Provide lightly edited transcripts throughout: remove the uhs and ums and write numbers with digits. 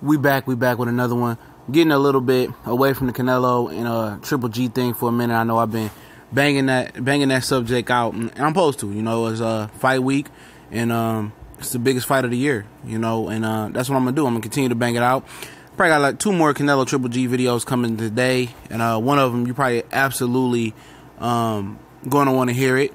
We back with another one. Getting a little bit away from the Canelo and Triple G thing for a minute. I know I've been banging that subject out, and I'm supposed to. You know, it's fight week, and it's the biggest fight of the year. You know, and that's what I'm gonna do. I'm gonna continue to bang it out. Probably got like 2 more Canelo Triple G videos coming today, and one of them you probably absolutely going to want to hear it.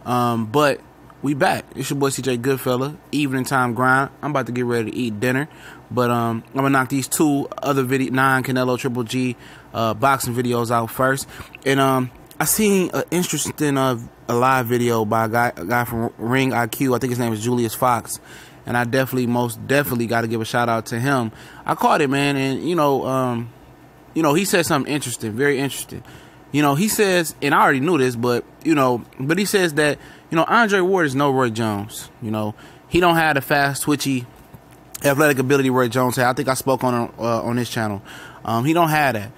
But we back. It's your boy CJ Goodfella. Evening time grind. I'm about to get ready to eat dinner. But I'm gonna knock these 2 other non-Canelo Triple G boxing videos out first. And I seen an interesting a live video by a guy from Ring IQ. I think his name is Julius Fox. And I most definitely got to give a shout out to him. I caught it, man, and you know, he said something interesting, very interesting. You know, he says, and I already knew this, but he says that, Andre Ward is no Roy Jones. You know, he don't have the fast, twitchy, athletic ability Roy Jones had. I think I spoke on this channel. He don't have that.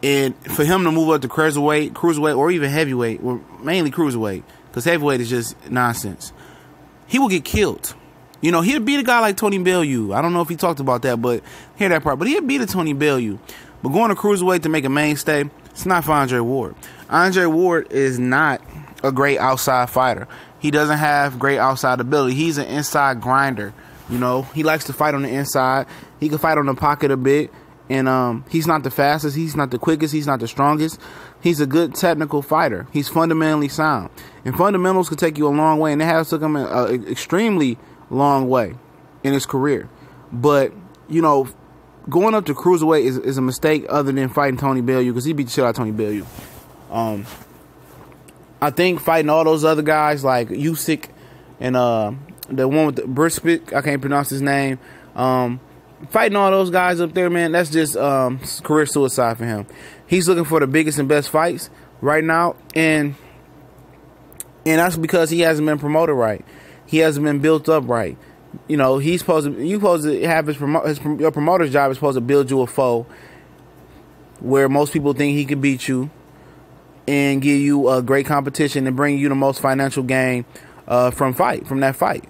And for him to move up to cruiserweight, or even heavyweight, or mainly cruiserweight, because heavyweight is just nonsense, he will get killed. You know, he'd beat a guy like Tony Bellew. I don't know if he talked about that, but hear that part. But he'd beat a Tony Bellew. But going to cruiserweight to make a mainstay, it's not for Andre Ward. Andre Ward is not a great outside fighter. He doesn't have great outside ability. He's an inside grinder. You know, he likes to fight on the inside. He can fight on the pocket a bit. And he's not the fastest. He's not the quickest. He's not the strongest. He's a good technical fighter. He's fundamentally sound. And fundamentals can take you a long way. And it has took him an extremely long way in his career. But, going up to cruiserweight is a mistake other than fighting Tony Bellew, because he beat the shit out of Tony Bellew. I think fighting all those other guys like Usyk and the one with the Brisbane, I can't pronounce his name, fighting all those guys up there, man, that's just career suicide for him. He's looking for the biggest and best fights right now, and that's because he hasn't been promoted right. He hasn't been built up right. You know, you're supposed to have your promoter's job is supposed to build you a foe where most people think he can beat you and give you a great competition and bring you the most financial gain from that fight.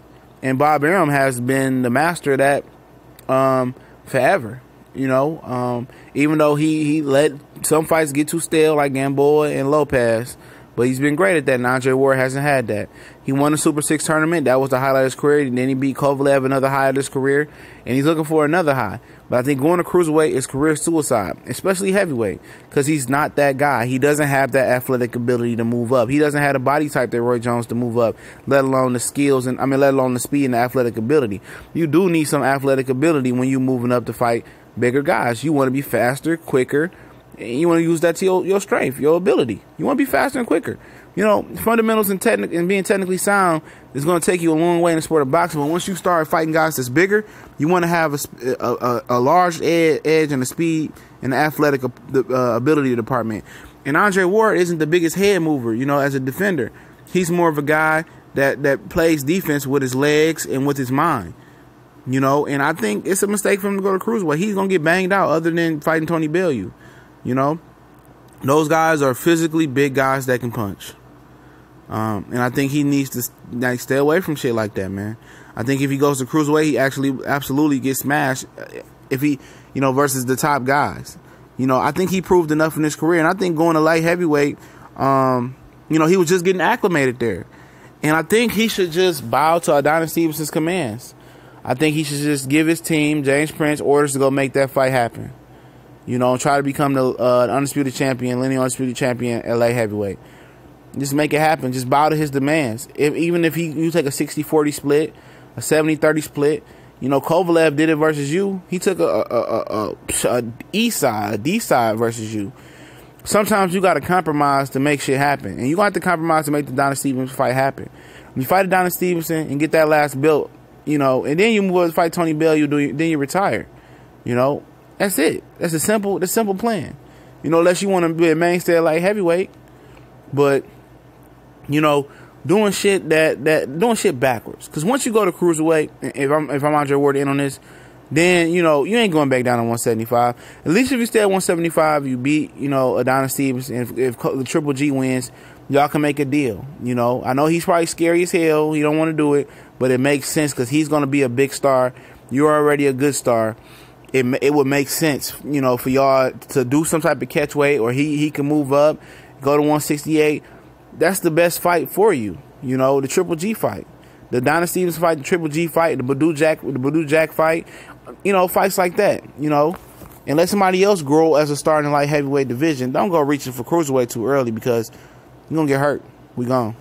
And Bob Arum has been the master of that forever. Even though he let some fights get too stale, like Gamboa and Lopez. But he's been great at that, and Andre Ward hasn't had that. He won the Super 6 tournament. That was the highlight of his career. And then he beat Kovalev, another high of his career. And he's looking for another high. But I think going to cruiserweight is career suicide, especially heavyweight, because he's not that guy. He doesn't have that athletic ability to move up. He doesn't have the body type that Roy Jones to move up, let alone the skills, let alone the speed and the athletic ability. You do need some athletic ability when you're moving up to fight bigger guys. You want to be faster, quicker. You want to use that to your strength, your ability. You want to be faster and quicker. Fundamentals and being technically sound is going to take you a long way in the sport of boxing. But once you start fighting guys that's bigger, you want to have a large edge and the speed and the athletic ability department. And Andre Ward isn't the biggest head mover, as a defender. He's more of a guy that plays defense with his legs and with his mind. And I think it's a mistake for him to go to cruiserweight. He's going to get banged out other than fighting Tony Bellew. Those guys are physically big guys that can punch. And I think he needs to stay away from shit like that, man. I think if he goes to cruiserweight, he absolutely gets smashed if he, versus the top guys. I think he proved enough in his career. And I think going to light heavyweight, he was just getting acclimated there. And I think he should just bow to Adonis Stevenson's commands. I think he should just give his team, James Prince, orders to go make that fight happen. Try to become the undisputed champion, lineal undisputed champion, LA heavyweight. Just make it happen. Just bow to his demands. Even if you take a 60-40 split, a 70-30 split, Kovalev did it versus you. He took a east side, a D side versus you. Sometimes you got to compromise to make shit happen, and you got to compromise to make the Adonis Stevenson fight happen. When you fight Adonis Stevenson and get that last belt, and then you move on to fight Tony Bellew, then you retire. That's it. That's the simple plan. Unless you want to be a mainstay like heavyweight, but doing shit doing shit backwards. Because once you go to cruiserweight, if I'm Andre Ward in on this, then you ain't going back down to 175. At least if you stay at 175, you beat Adonis Stevenson. If the Triple G wins, y'all can make a deal. I know he's probably scary as hell. He don't want to do it, but it makes sense because he's going to be a big star. You're already a good star. it would make sense, you know, for y'all to do some type of catch weight, or he can move up, go to 168. That's the best fight for you. You know, the Triple G fight, the Donna Stevenson fight, the Triple G fight, the Badou Jack fight. You know, fights like that. You know, and let somebody else grow as a star in the light heavyweight division. Don't go reaching for cruiserweight too early, because you're gonna get hurt. We gone.